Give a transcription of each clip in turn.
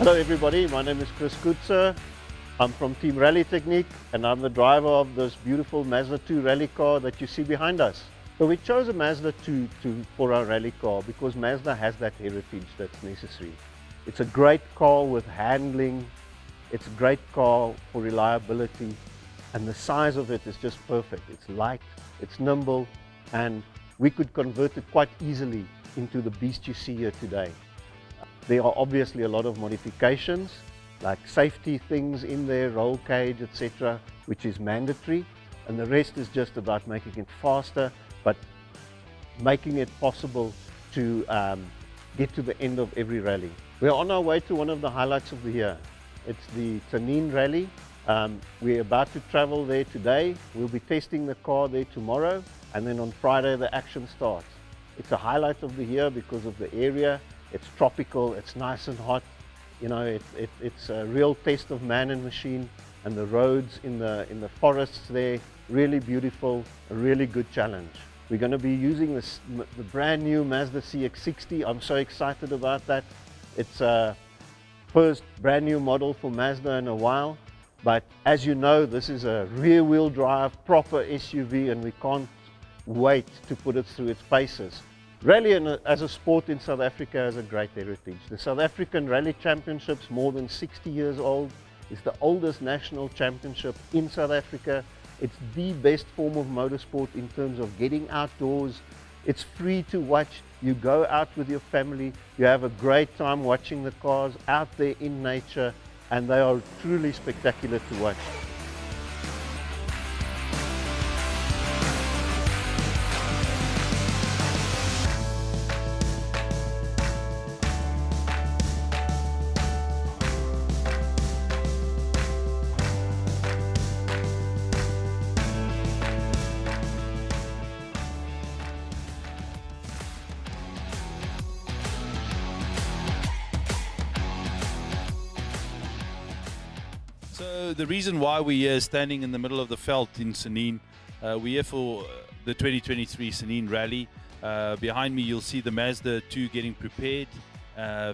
Hello everybody, my name is Chris Kutzer. I'm from Team Rally Technic and I'm the driver of this beautiful Mazda 2 rally car that you see behind us. So we chose a Mazda 2 for our rally car because Mazda has that heritage that's necessary. It's a great car with handling, it's a great car for reliability, and the size of it is just perfect. It's light, it's nimble, and we could convert it quite easily into the beast you see here today. There are obviously a lot of modifications, like safety things in there, roll cage, etc., which is mandatory, and the rest is just about making it faster, but making it possible to get to the end of every rally. We're on our way to one of the highlights of the year. It's the Team Rally. We're about to travel there today. We'll be testing the car there tomorrow, and then on Friday the action starts. It's a highlight of the year because of the area. It's tropical, it's nice and hot. You know, it's a real test of man and machine, and the roads in the forests there, really beautiful, a really good challenge. We're going to be using the brand new Mazda CX-60. I'm so excited about that. It's a first brand new model for Mazda in a while, but as you know, this is a rear wheel drive, proper SUV, and we can't wait to put it through its paces. Rally as a sport in South Africa has a great heritage. The South African Rally Championships, more than 60 years old, is the oldest national championship in South Africa. It's the best form of motorsport in terms of getting outdoors. It's free to watch. You go out with your family, you have a great time watching the cars out there in nature, and they are truly spectacular to watch. So the reason why we're here standing in the middle of the veld in Senin, we're here for the 2023 Senin Rally. Behind me you'll see the Mazda 2 getting prepared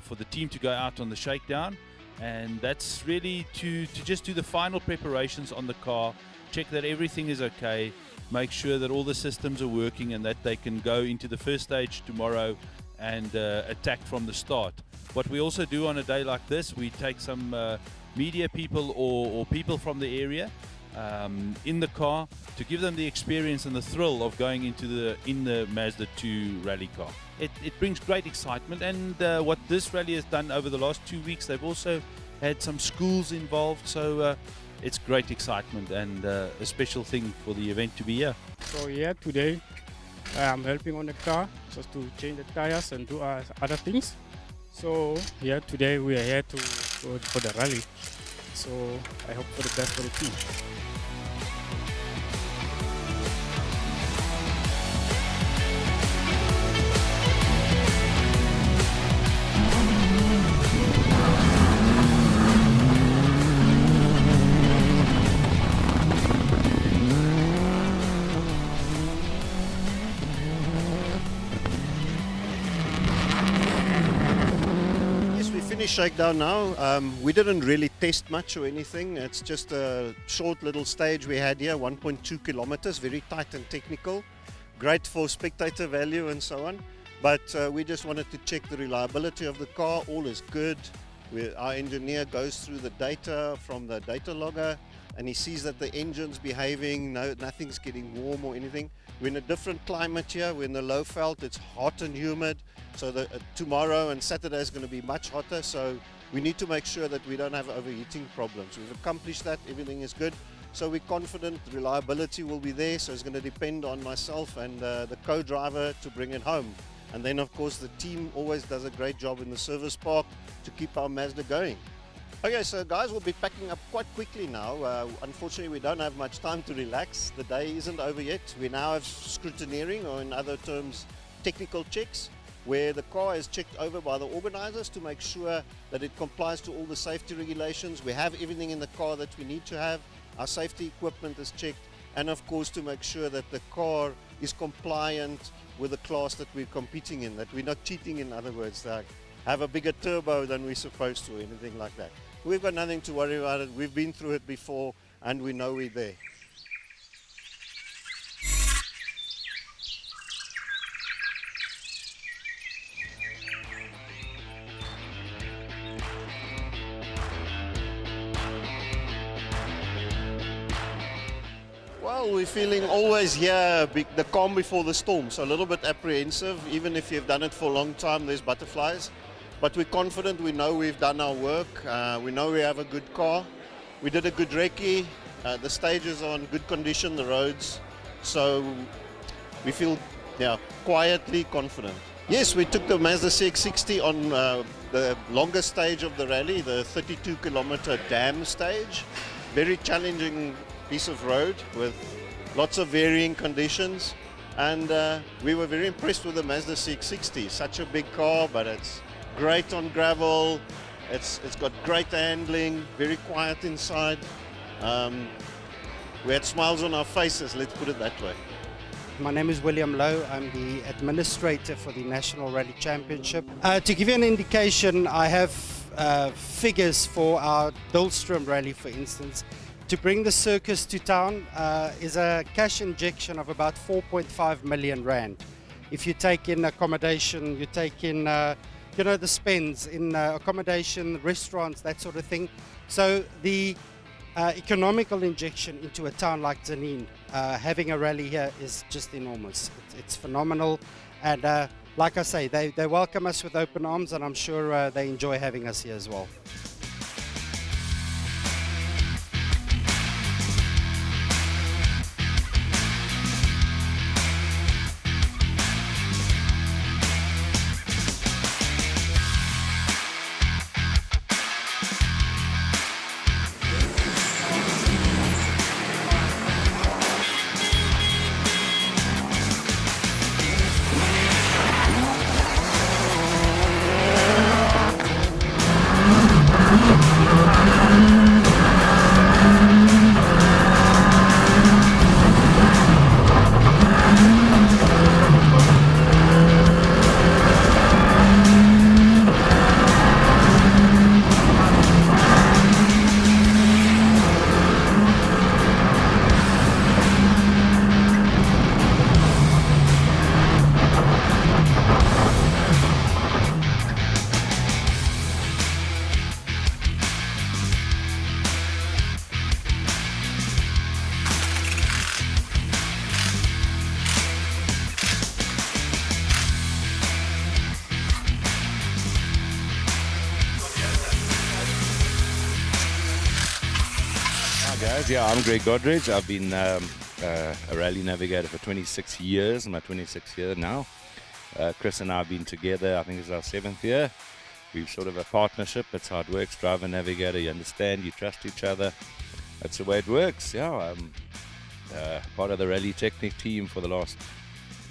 for the team to go out on the shakedown, and that's really to just do the final preparations on the car, check that everything is okay, make sure that all the systems are working and that they can go into the first stage tomorrow and attack from the start. What we also do on a day like this, we take some media people or people from the area in the car to give them the experience and the thrill of going into the Mazda 2 rally car. It brings great excitement, and what this rally has done over the last 2 weeks, they've also had some schools involved, so it's great excitement and a special thing for the event to be here. So yeah, today I'm helping on the car just to change the tires and do other things. So yeah, today we are here for the rally. So I hope for the best for the team. Shakedown now. We didn't really test much or anything. It's just a short little stage we had here, 1.2 kilometers, very tight and technical, great for spectator value and so on, but we just wanted to check the reliability of the car. All is good. Our engineer goes through the data from the data logger and he sees that the engine's behaving, nothing's getting warm or anything. We're in a different climate here. We're in the low veld. It's hot and humid. So tomorrow and Saturday is going to be much hotter. So we need to make sure that we don't have overheating problems. We've accomplished that. Everything is good. So we're confident reliability will be there. So it's going to depend on myself and the co-driver to bring it home. And then, of course, the team always does a great job in the service park to keep our Mazda going. Okay, so guys, we'll be packing up quite quickly now. Unfortunately, we don't have much time to relax. The day isn't over yet. We now have scrutineering, or in other terms, technical checks, where the car is checked over by the organizers to make sure that it complies to all the safety regulations. We have everything in the car that we need to have. Our safety equipment is checked, and of course to make sure that the car is compliant with the class that we're competing in, that we're not cheating, in other words. have a bigger turbo than we're supposed to, or anything like that. We've got nothing to worry about it. We've been through it before and we know we're there. Well, we're feeling always here, the calm before the storm, so a little bit apprehensive. Even if you've done it for a long time, there's butterflies. But we're confident, we know we've done our work, we know we have a good car. We did a good recce, the stages are in good condition, the roads, so we feel quietly confident. Yes, we took the Mazda CX-60 on the longest stage of the rally, the 32-kilometer dam stage. Very challenging piece of road with lots of varying conditions, and we were very impressed with the Mazda CX-60. Such a big car, but it's great on gravel, it's got great handling, very quiet inside. We had smiles on our faces, let's put it that way. My name is William Lowe. I'm the administrator for the National Rally Championship. To give you an indication, I have figures for our Dullstrom rally, for instance. To bring the circus to town is a cash injection of about 4.5 million rand. If you take in accommodation, you take in the spends in accommodation, restaurants, that sort of thing. So the economical injection into a town like Tzaneen, having a rally here is just enormous. It's phenomenal, and like I say, they welcome us with open arms, and I'm sure they enjoy having us here as well. Guys, yeah, I'm Greg Godridge. I've been a rally navigator for 26 years, my 26th year now. Chris and I have been together, I think it's our 7th year. We've sort of a partnership, that's how it works, driver, navigator, you understand, you trust each other. That's the way it works, yeah. I'm part of the Rally Technic team for the last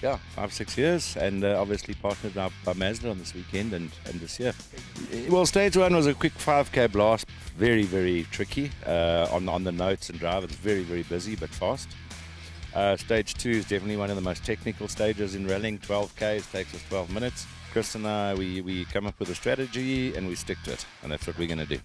5-6 years, and obviously partnered now by Mazda on this weekend and this year. Well, stage 1 was a quick 5k blast, very, very tricky on the notes and drive. It's very, very busy but fast. Stage 2 is definitely one of the most technical stages in rallying. 12k's takes us 12 minutes. Chris and I, we come up with a strategy and we stick to it, and that's what we're going to do.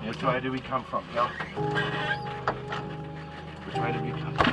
Which way do we come from, Cal? Which way do we come from?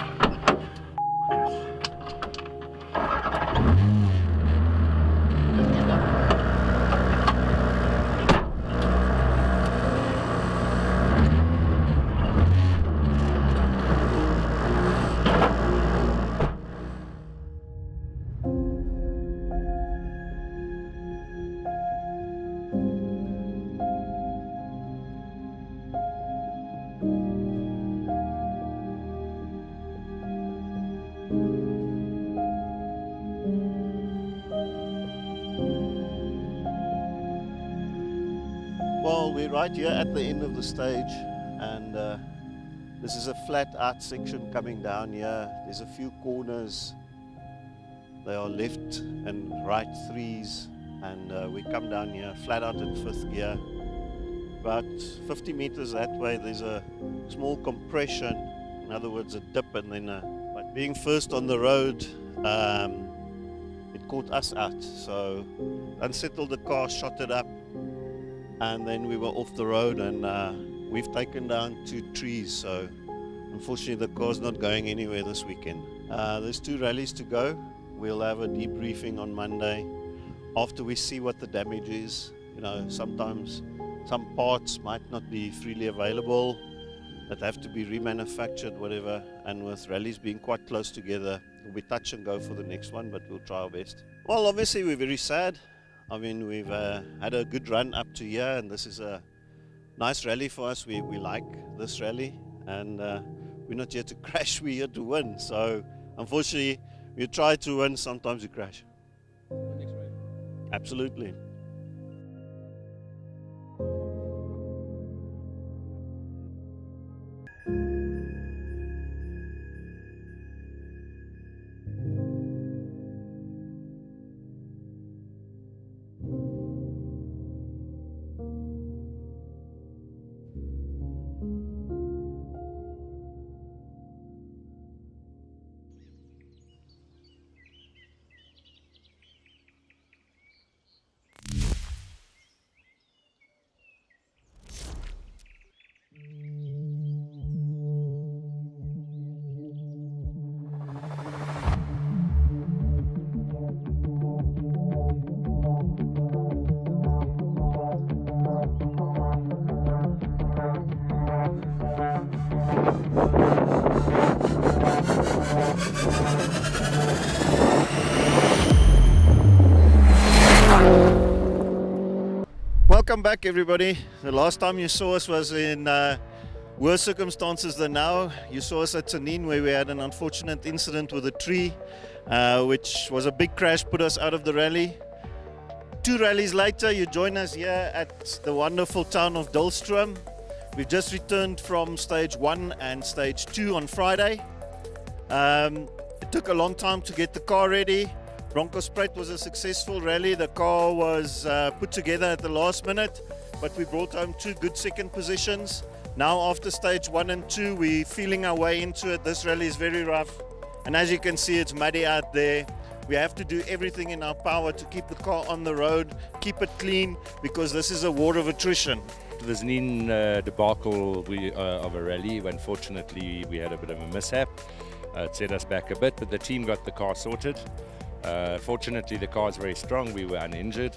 Well, we're right here at the end of the stage, and This is a flat out section coming down here. There's a few corners. They are left and right threes, and we come down here flat out in 5th gear. About 50 meters that way there's a small compression, in other words a dip, and then but being first on the road, it caught us out, so unsettled the car, shot it up, and then we were off the road, and we've taken down 2 trees, so unfortunately the car's not going anywhere this weekend. There's 2 rallies to go. We'll have a debriefing on Monday after we see what the damage is. You know, sometimes some parts might not be freely available, that have to be remanufactured, whatever, and with rallies being quite close together, it'll be touch and go for the next one, but we'll try our best. Well, obviously we're very sad. I mean, we've had a good run up to here, and this is a nice rally for us. We like this rally, and we're not here to crash, we're here to win. So unfortunately, you try to win, sometimes you crash. Absolutely. Welcome back, everybody. The last time you saw us was in worse circumstances than now. You saw us at Tanin, where we had an unfortunate incident with a tree, which was a big crash, put us out of the rally. 2 rallies later, you join us here at the wonderful town of Dullstroom. We've just returned from stage 1 and stage 2 on Friday. It took a long time to get the car ready. Broncospruit was a successful rally. The car was put together at the last minute, but we brought home 2 good second positions. Now after stage 1 and 2, we're feeling our way into it. This rally is very rough, and as you can see, it's muddy out there. We have to do everything in our power to keep the car on the road, keep it clean, because this is a war of attrition. The Zanin debacle of a rally, unfortunately we had a bit of a mishap. It set us back a bit, but the team got the car sorted. Fortunately the car is very strong, we were uninjured.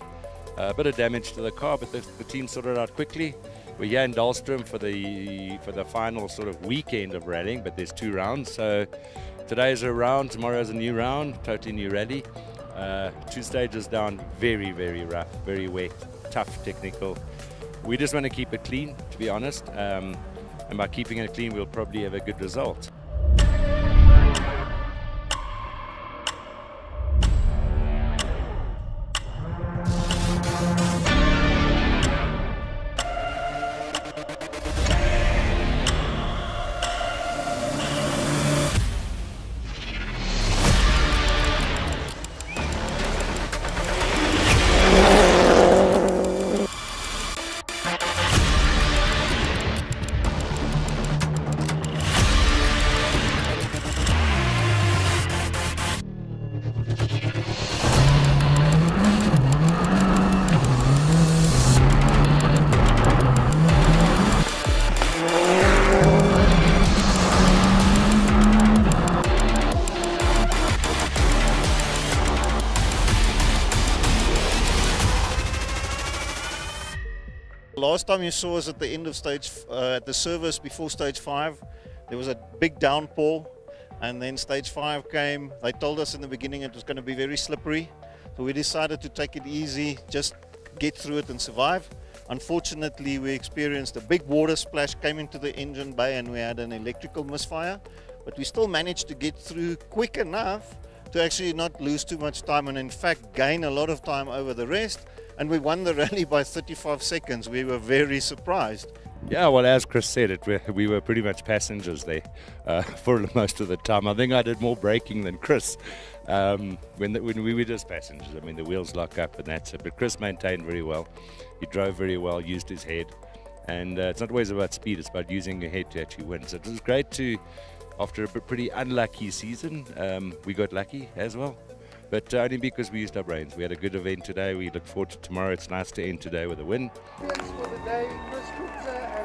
A bit of damage to the car, but the team sorted it out quickly. We're here in Dullstroom for the final sort of weekend of rallying, but there's 2 rounds. So today is a round, tomorrow is a new round, totally new rally. 2 stages down, very, very rough, very wet, tough technical. We just want to keep it clean, to be honest, and by keeping it clean we'll probably have a good result. Last time you saw us at the end of at the service before stage 5, there was a big downpour, and then stage 5 came. They told us in the beginning it was going to be very slippery, so we decided to take it easy, just get through it and survive. Unfortunately, we experienced a big water splash, came into the engine bay, and we had an electrical misfire, but we still managed to get through quick enough to actually not lose too much time, and in fact gain a lot of time over the rest. And we won the rally by 35 seconds. We were very surprised. Yeah, well, as Chris said, we were pretty much passengers there for most of the time. I think I did more braking than Chris when we were just passengers. I mean, the wheels lock up and that's it. But Chris maintained very well. He drove very well, used his head. And it's not always about speed, it's about using your head to actually win. So it was great to, after a pretty unlucky season, we got lucky as well. But only because we used our brains. We had a good event today. We look forward to tomorrow. It's nice to end today with a win. For the day, Chris Kutzer and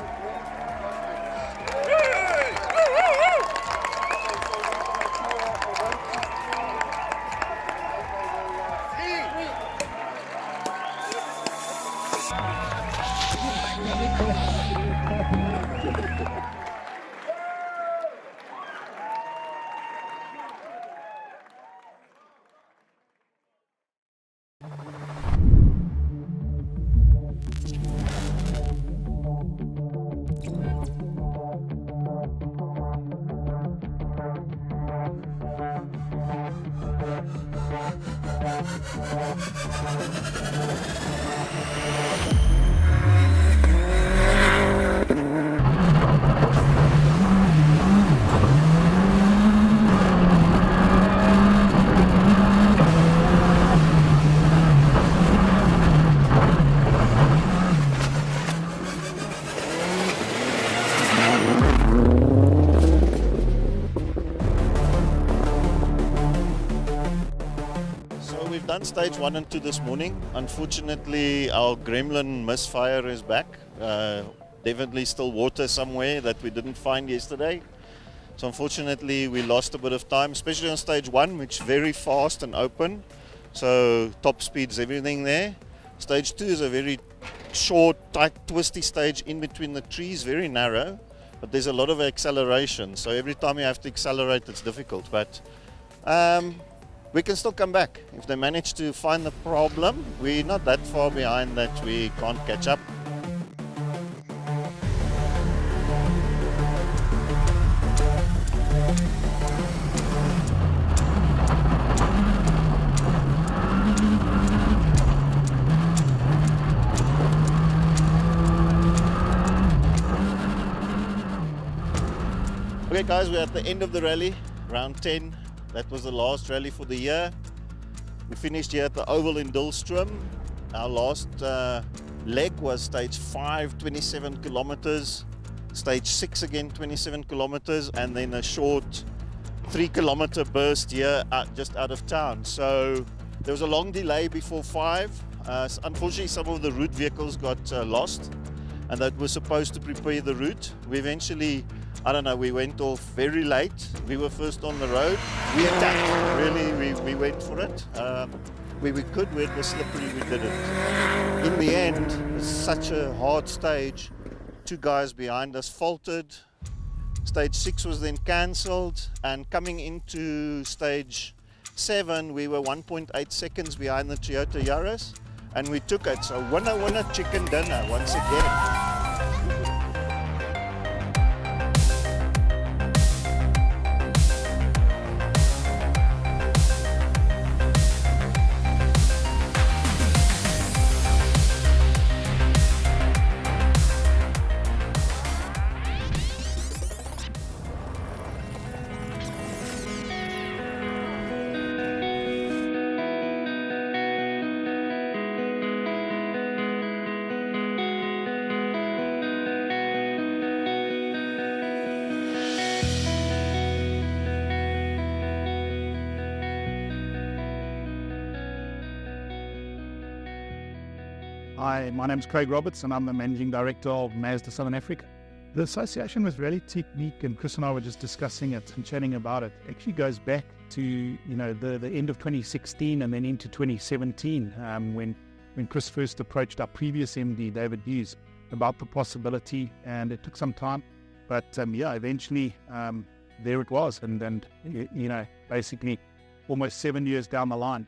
We've done stage 1 and 2 this morning. Unfortunately, our gremlin misfire is back. Definitely still water somewhere that we didn't find yesterday. So unfortunately, we lost a bit of time, especially on stage 1, which is very fast and open. So top speeds, everything there. Stage 2 is a very short, tight, twisty stage in between the trees, very narrow. But there's a lot of acceleration. So every time you have to accelerate, it's difficult. But we can still come back. If they manage to find the problem, we're not that far behind that we can't catch up. Okay guys, we're at the end of the rally, round 10. That was the last rally for the year. We finished here at the Oval in Dullstroom. Our last leg was stage 5, 27 kilometers. Stage 6 again, 27 kilometers. And then a short 3-kilometer burst here just out of town. So there was a long delay before 5. Unfortunately, some of the route vehicles got lost. And that was supposed to prepare the route. We eventually, I don't know, we went off very late. We were first on the road. We attacked, really, we went for it. Where we could, where it was slippery, we did it. In the end, it's such a hard stage. 2 guys behind us faltered. Stage 6 was then cancelled. And coming into stage 7, we were 1.8 seconds behind the Toyota Yaris. And we took it. So winner, chicken dinner once again. Hi, my name is Craig Roberts and I'm the Managing Director of Mazda Southern Africa. The association with Rally Technic, and Chris and I were just discussing it and chatting about it, actually goes back to the end of 2016 and then into 2017 when Chris first approached our previous MD, David Hughes, about the possibility, and it took some time. But eventually there it was, and basically almost 7 years down the line,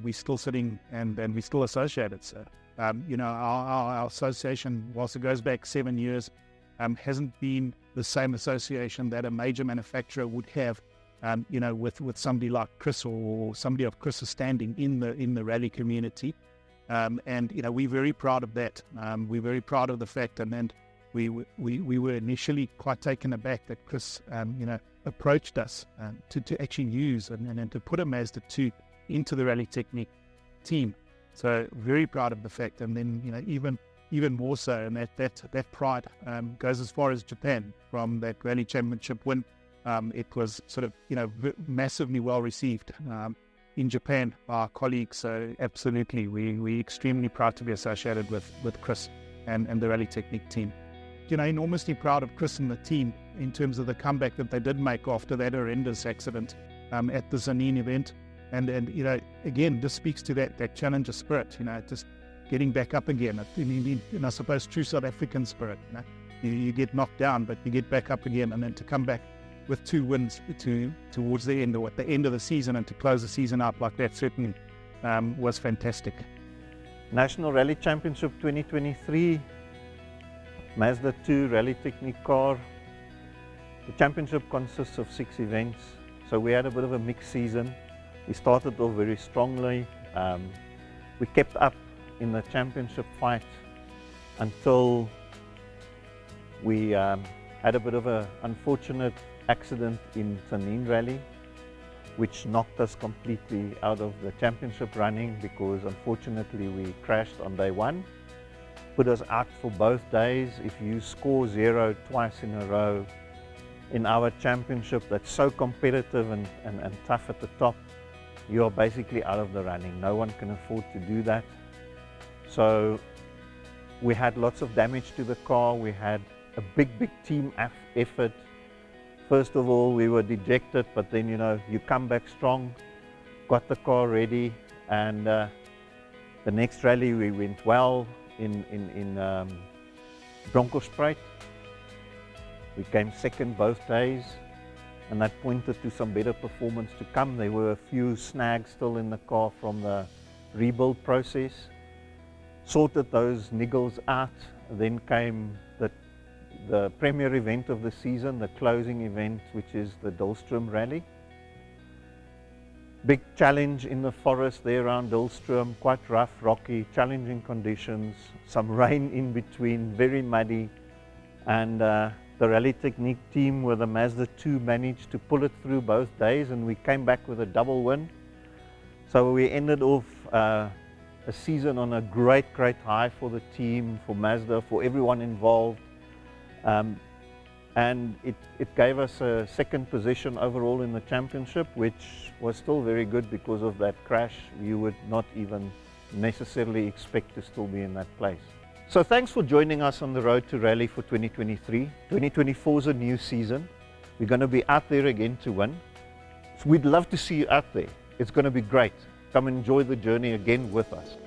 we're still sitting and we're still associated. So, our association, whilst it goes back 7 years, hasn't been the same association that a major manufacturer would have, with somebody like Chris or somebody of Chris's standing in the rally community. We're very proud of that. We're very proud of the fact, and we were initially quite taken aback that Chris, approached us to actually use and to put a Mazda 2 into the Rally Technic team. So very proud of the fact, and then even more so, and that pride goes as far as Japan. From that Rally Championship win, it was sort of massively well received in Japan by our colleagues. So absolutely, we're extremely proud to be associated with Chris and the Rally Technic team. Enormously proud of Chris and the team in terms of the comeback that they did make after that horrendous accident at the Zanin event. And again, this speaks to that challenger spirit, just getting back up again. And I suppose true South African spirit. You get knocked down, but you get back up again, and then to come back with 2 wins towards the end, or at the end of the season, and to close the season out like that certainly was fantastic. National Rally Championship 2023, Mazda 2 Rally Technic car. The championship consists of 6 events, so we had a bit of a mixed season. We started off very strongly. We kept up in the championship fight until we had a bit of an unfortunate accident in Zanin Rally, which knocked us completely out of the championship running, because unfortunately we crashed on day 1. Put us out for both days. If you score 0 twice in a row in our championship that's so competitive and tough at the top, you are basically out of the running. No one can afford to do that. So we had lots of damage to the car. We had a big team effort. First of all, we were dejected, but then you come back strong, got the car ready, and the next rally we went well in Bronkhorstspruit. We came second both days, and that pointed to some better performance to come. There were a few snags still in the car from the rebuild process. Sorted those niggles out. Then came the premier event of the season, the closing event, which is the Dullstroom Rally. Big challenge in the forest there around Dullstroom, quite rough, rocky, challenging conditions, some rain in between, very muddy, and the Rally Technic team with the Mazda 2 managed to pull it through both days, and we came back with a double win. So we ended off a season on a great high for the team, for Mazda, for everyone involved. And it gave us a second position overall in the championship, which was still very good because of that crash. You would not even necessarily expect to still be in that place. So thanks for joining us on the road to rally for 2023. 2024 is a new season. We're going to be out there again to win. So we'd love to see you out there. It's going to be great. Come enjoy the journey again with us.